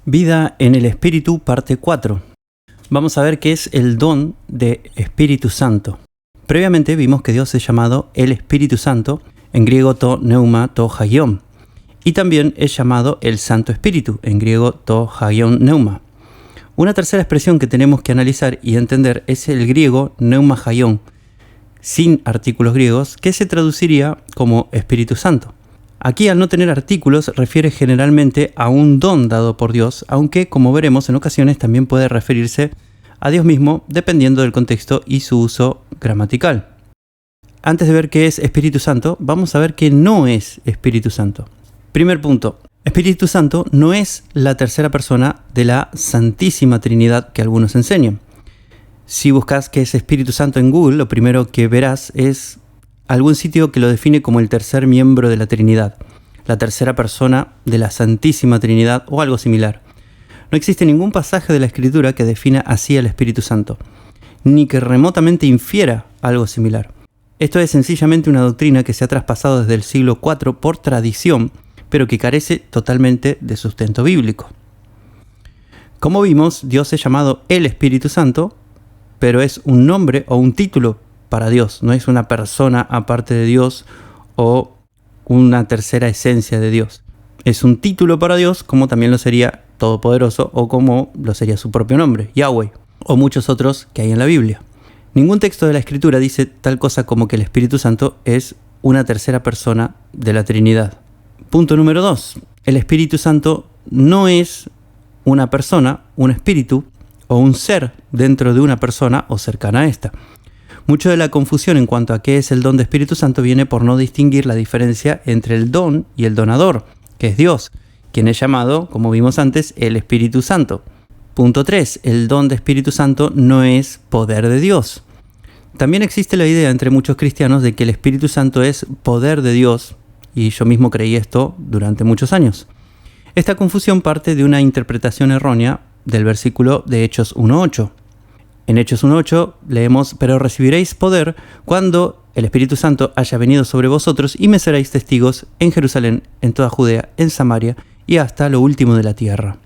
Vida en el Espíritu, parte 4. Vamos a ver qué es el don de Espíritu Santo. Previamente vimos que Dios es llamado el Espíritu Santo, en griego to neuma to hagion, y también es llamado el Santo Espíritu, en griego to hagion neuma. Una tercera expresión que tenemos que analizar y entender es el griego neuma hagion, sin artículos griegos, que se traduciría como Espíritu Santo. Aquí, al no tener artículos, refiere generalmente a un don dado por Dios, aunque, como veremos, en ocasiones también puede referirse a Dios mismo, dependiendo del contexto y su uso gramatical. Antes de ver qué es Espíritu Santo, vamos a ver qué no es Espíritu Santo. Primer punto. Espíritu Santo no es la tercera persona de la Santísima Trinidad que algunos enseñan. Si buscas qué es Espíritu Santo en Google, lo primero que verás es algún sitio que lo define como el tercer miembro de la Trinidad, la tercera persona de la Santísima Trinidad o algo similar. No existe ningún pasaje de la Escritura que defina así al Espíritu Santo, ni que remotamente infiera algo similar. Esto es sencillamente una doctrina que se ha traspasado desde el siglo IV por tradición, pero que carece totalmente de sustento bíblico. Como vimos, Dios es llamado el Espíritu Santo, pero es un nombre o un título para Dios, no es una persona aparte de Dios o una tercera esencia de Dios. Es un título para Dios, como también lo sería Todopoderoso o como lo sería su propio nombre, Yahweh, o muchos otros que hay en la Biblia. Ningún texto de la Escritura dice tal cosa como que el Espíritu Santo es una tercera persona de la Trinidad. Punto número 2. El Espíritu Santo no es una persona, un espíritu o un ser dentro de una persona o cercana a esta. Mucho de la confusión en cuanto a qué es el don de Espíritu Santo viene por no distinguir la diferencia entre el don y el donador, que es Dios, quien es llamado, como vimos antes, el Espíritu Santo. Punto 3. El don de Espíritu Santo no es poder de Dios. También existe la idea entre muchos cristianos de que el Espíritu Santo es poder de Dios, y yo mismo creí esto durante muchos años. Esta confusión parte de una interpretación errónea del versículo de Hechos 1:8. En Hechos 1:8 leemos: pero recibiréis poder cuando el Espíritu Santo haya venido sobre vosotros y me seréis testigos en Jerusalén, en toda Judea, en Samaria y hasta lo último de la tierra.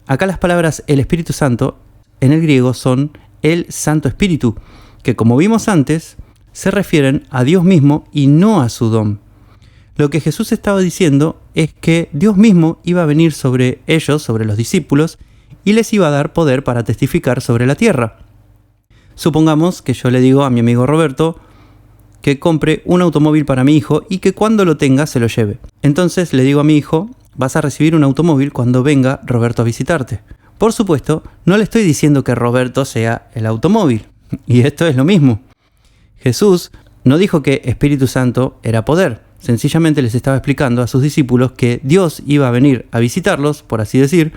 Acá las palabras el Espíritu Santo en el griego son el Santo Espíritu, que como vimos antes, se refieren a Dios mismo y no a su don. Lo que Jesús estaba diciendo es que Dios mismo iba a venir sobre ellos, sobre los discípulos, y les iba a dar poder para testificar sobre la tierra. Supongamos que yo le digo a mi amigo Roberto que compre un automóvil para mi hijo y que cuando lo tenga se lo lleve. Entonces le digo a mi hijo: vas a recibir un automóvil cuando venga Roberto a visitarte. Por supuesto, no le estoy diciendo que Roberto sea el automóvil. Y esto es lo mismo. Jesús no dijo que Espíritu Santo era poder. Sencillamente les estaba explicando a sus discípulos que Dios iba a venir a visitarlos, por así decir,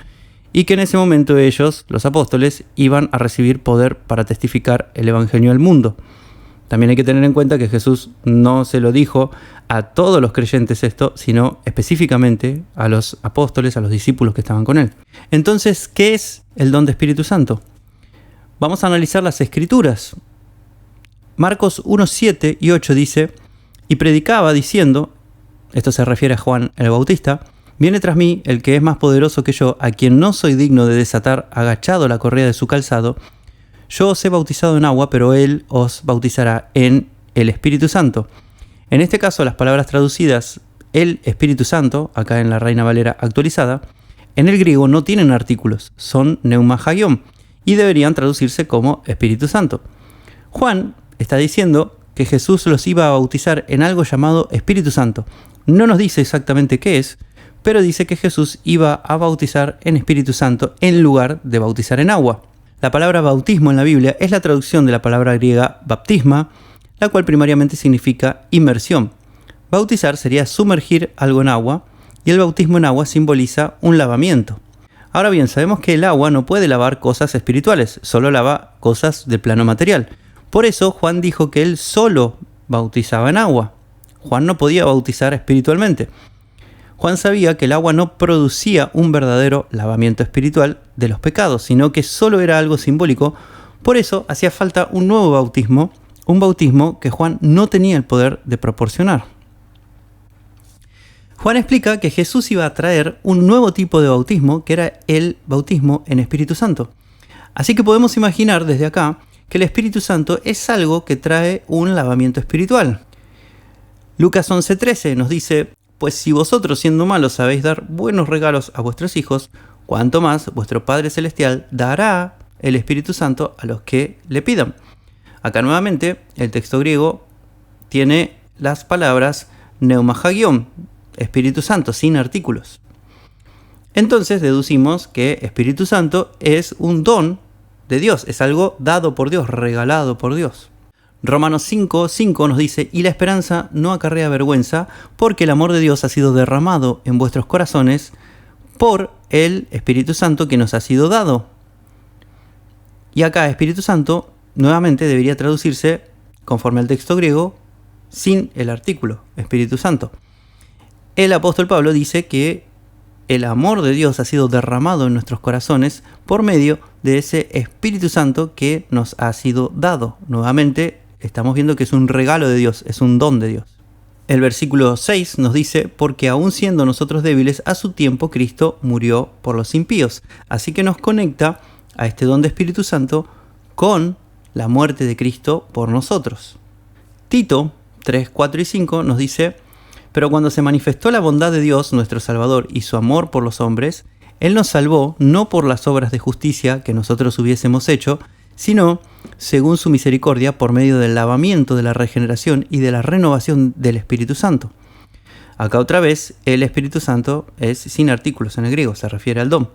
y que en ese momento ellos, los apóstoles, iban a recibir poder para testificar el Evangelio al mundo. También hay que tener en cuenta que Jesús no se lo dijo a todos los creyentes esto, sino específicamente a los apóstoles, a los discípulos que estaban con él. Entonces, ¿qué es el don de Espíritu Santo? Vamos a analizar las Escrituras. Marcos 1:7 y 8 dice: y predicaba diciendo, esto se refiere a Juan el Bautista: viene tras mí el que es más poderoso que yo, a quien no soy digno de desatar agachado la correa de su calzado. Yo os he bautizado en agua, pero él os bautizará en el Espíritu Santo. En este caso, las palabras traducidas el Espíritu Santo, acá en la Reina Valera actualizada, en el griego no tienen artículos, son neuma hagion, y deberían traducirse como Espíritu Santo. Juan está diciendo que Jesús los iba a bautizar en algo llamado Espíritu Santo. No nos dice exactamente qué es, pero dice que Jesús iba a bautizar en Espíritu Santo en lugar de bautizar en agua. La palabra bautismo en la Biblia es la traducción de la palabra griega baptisma, la cual primariamente significa inmersión. Bautizar sería sumergir algo en agua, y el bautismo en agua simboliza un lavamiento. Ahora bien, sabemos que el agua no puede lavar cosas espirituales, solo lava cosas del plano material. Por eso Juan dijo que él solo bautizaba en agua. Juan no podía bautizar espiritualmente. Juan sabía que el agua no producía un verdadero lavamiento espiritual de los pecados, sino que solo era algo simbólico. Por eso hacía falta un nuevo bautismo, un bautismo que Juan no tenía el poder de proporcionar. Juan explica que Jesús iba a traer un nuevo tipo de bautismo, que era el bautismo en Espíritu Santo. Así que podemos imaginar desde acá que el Espíritu Santo es algo que trae un lavamiento espiritual. Lucas 11:13 nos dice: pues si vosotros siendo malos sabéis dar buenos regalos a vuestros hijos, cuánto más vuestro Padre Celestial dará el Espíritu Santo a los que le pidan. Acá nuevamente el texto griego tiene las palabras pneuma hagion, Espíritu Santo, sin artículos. Entonces deducimos que Espíritu Santo es un don de Dios, es algo dado por Dios, regalado por Dios. Romanos 5:5 nos dice: y la esperanza no acarrea vergüenza, porque el amor de Dios ha sido derramado en vuestros corazones por el Espíritu Santo que nos ha sido dado. Y acá Espíritu Santo nuevamente debería traducirse, conforme al texto griego, sin el artículo, Espíritu Santo. El apóstol Pablo dice que el amor de Dios ha sido derramado en nuestros corazones por medio de ese Espíritu Santo que nos ha sido dado. Nuevamente estamos viendo que es un regalo de Dios, es un don de Dios. El versículo 6 nos dice: porque aun siendo nosotros débiles, a su tiempo Cristo murió por los impíos. Así que nos conecta a este don de Espíritu Santo con la muerte de Cristo por nosotros. Tito 3, 4 y 5 nos dice: pero cuando se manifestó la bondad de Dios, nuestro Salvador, y su amor por los hombres, Él nos salvó no por las obras de justicia que nosotros hubiésemos hecho, sino según su misericordia, por medio del lavamiento de la regeneración y de la renovación del Espíritu Santo. Acá otra vez, el Espíritu Santo es sin artículos en el griego, se refiere al don.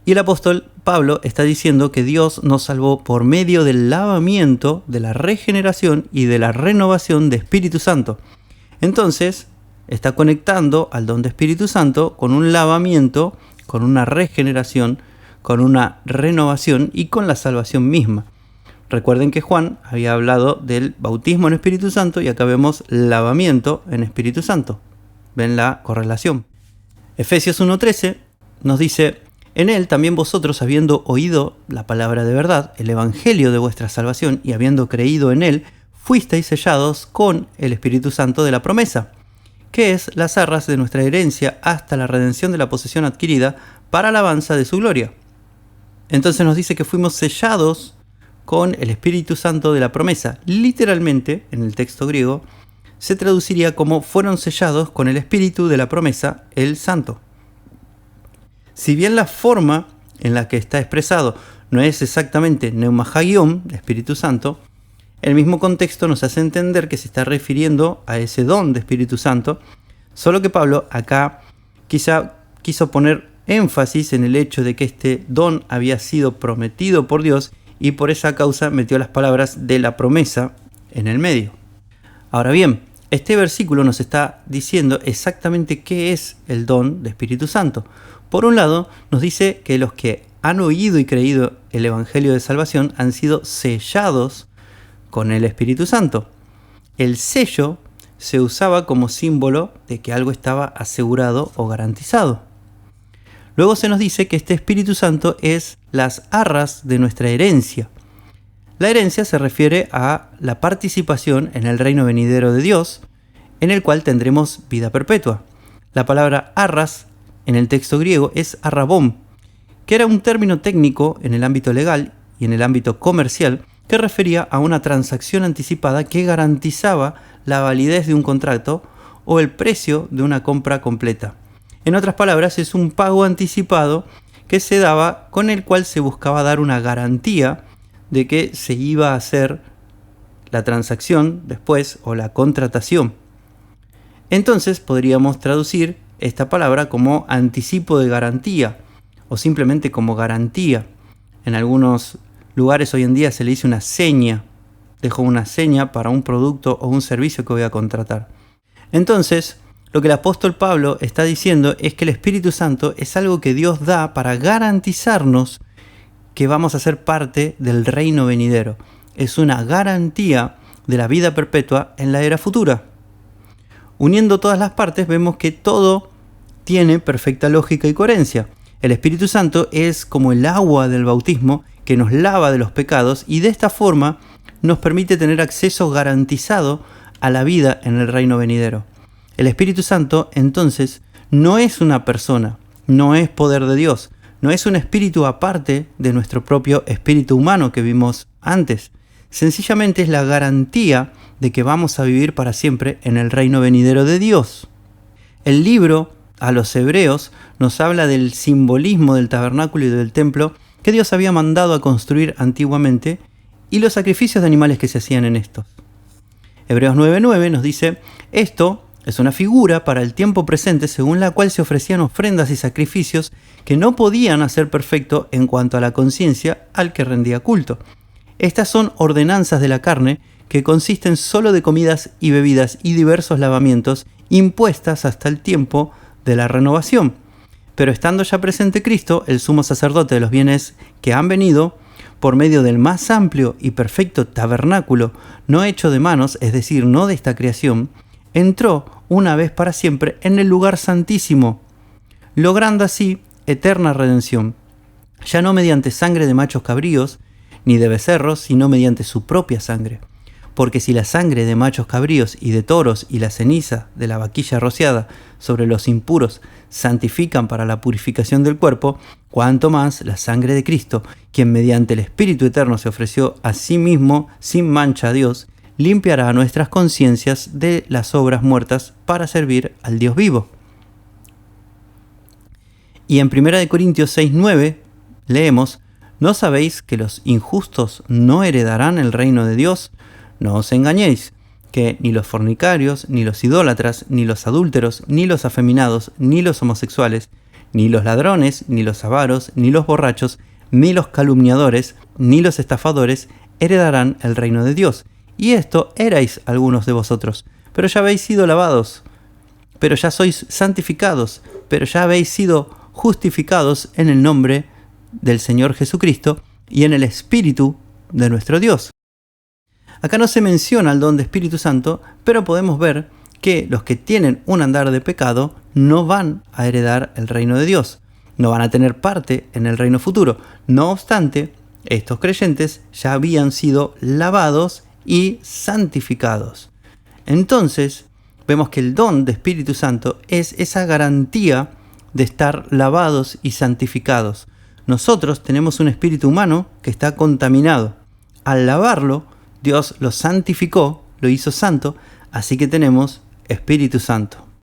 Y el apóstol Pablo está diciendo que Dios nos salvó por medio del lavamiento, de la regeneración y de la renovación de Espíritu Santo. Entonces, está conectando al don de Espíritu Santo con un lavamiento, con una regeneración, con una renovación y con la salvación misma. Recuerden que Juan había hablado del bautismo en Espíritu Santo y acá vemos lavamiento en Espíritu Santo. ¿Ven la correlación? Efesios 1:13 nos dice: en él también vosotros, habiendo oído la palabra de verdad, el evangelio de vuestra salvación, y habiendo creído en él, fuisteis sellados con el Espíritu Santo de la promesa, que es las arras de nuestra herencia hasta la redención de la posesión adquirida para alabanza de su gloria. Entonces nos dice que fuimos sellados con el Espíritu Santo de la promesa. Literalmente, en el texto griego, se traduciría como fueron sellados con el Espíritu de la promesa, el Santo. Si bien la forma en la que está expresado no es exactamente pneuma hagion, Espíritu Santo, el mismo contexto nos hace entender que se está refiriendo a ese don de Espíritu Santo, solo que Pablo acá quizá quiso poner énfasis en el hecho de que este don había sido prometido por Dios y por esa causa metió las palabras de la promesa en el medio. Ahora bien, este versículo nos está diciendo exactamente qué es el don de Espíritu Santo. Por un lado, nos dice que los que han oído y creído el Evangelio de Salvación han sido sellados con el Espíritu Santo. El sello se usaba como símbolo de que algo estaba asegurado o garantizado. Luego se nos dice que este Espíritu Santo es las arras de nuestra herencia. La herencia se refiere a la participación en el reino venidero de Dios, en el cual tendremos vida perpetua. La palabra arras en el texto griego es arrabón, que era un término técnico en el ámbito legal y en el ámbito comercial que refería a una transacción anticipada que garantizaba la validez de un contrato o el precio de una compra completa. En otras palabras, es un pago anticipado que se daba con el cual se buscaba dar una garantía de que se iba a hacer la transacción después o la contratación. Entonces podríamos traducir esta palabra como anticipo de garantía o simplemente como garantía. En algunos lugares hoy en día se le dice una seña. Dejo una seña para un producto o un servicio que voy a contratar. Entonces, lo que el apóstol Pablo está diciendo es que el Espíritu Santo es algo que Dios da para garantizarnos que vamos a ser parte del reino venidero. Es una garantía de la vida perpetua en la era futura. Uniendo todas las partes vemos que todo tiene perfecta lógica y coherencia. El Espíritu Santo es como el agua del bautismo que nos lava de los pecados y de esta forma nos permite tener acceso garantizado a la vida en el reino venidero. El Espíritu Santo, entonces, no es una persona, no es poder de Dios, no es un espíritu aparte de nuestro propio espíritu humano que vimos antes. Sencillamente es la garantía de que vamos a vivir para siempre en el reino venidero de Dios. El libro a los Hebreos nos habla del simbolismo del tabernáculo y del templo que Dios había mandado a construir antiguamente y los sacrificios de animales que se hacían en estos. Hebreos 9:9 nos dice: esto es una figura para el tiempo presente según la cual se ofrecían ofrendas y sacrificios que no podían hacer perfecto en cuanto a la conciencia al que rendía culto. Estas son ordenanzas de la carne que consisten solo de comidas y bebidas y diversos lavamientos impuestas hasta el tiempo de la renovación. Pero estando ya presente Cristo, el sumo sacerdote de los bienes que han venido, por medio del más amplio y perfecto tabernáculo, no hecho de manos, es decir, no de esta creación, entró una vez para siempre en el lugar santísimo, logrando así eterna redención, ya no mediante sangre de machos cabríos, ni de becerros, sino mediante su propia sangre. Porque si la sangre de machos cabríos y de toros y la ceniza de la vaquilla rociada sobre los impuros santifican para la purificación del cuerpo, cuanto más la sangre de Cristo, quien mediante el Espíritu Eterno se ofreció a sí mismo sin mancha a Dios, limpiará nuestras conciencias de las obras muertas para servir al Dios vivo. Y en 1 Corintios 6:9 leemos: ¿no sabéis que los injustos no heredarán el reino de Dios? No os engañéis, que ni los fornicarios, ni los idólatras, ni los adúlteros, ni los afeminados, ni los homosexuales, ni los ladrones, ni los avaros, ni los borrachos, ni los calumniadores, ni los estafadores heredarán el reino de Dios. Y esto erais algunos de vosotros, pero ya habéis sido lavados, pero ya sois santificados, pero ya habéis sido justificados en el nombre del Señor Jesucristo y en el Espíritu de nuestro Dios. Acá no se menciona el don de Espíritu Santo, pero podemos ver que los que tienen un andar de pecado no van a heredar el reino de Dios, no van a tener parte en el reino futuro. No obstante, estos creyentes ya habían sido lavados y santificados. Entonces, vemos que el don de Espíritu Santo es esa garantía de estar lavados y santificados. Nosotros tenemos un espíritu humano que está contaminado. Al lavarlo, Dios lo santificó, lo hizo santo, así que tenemos Espíritu Santo.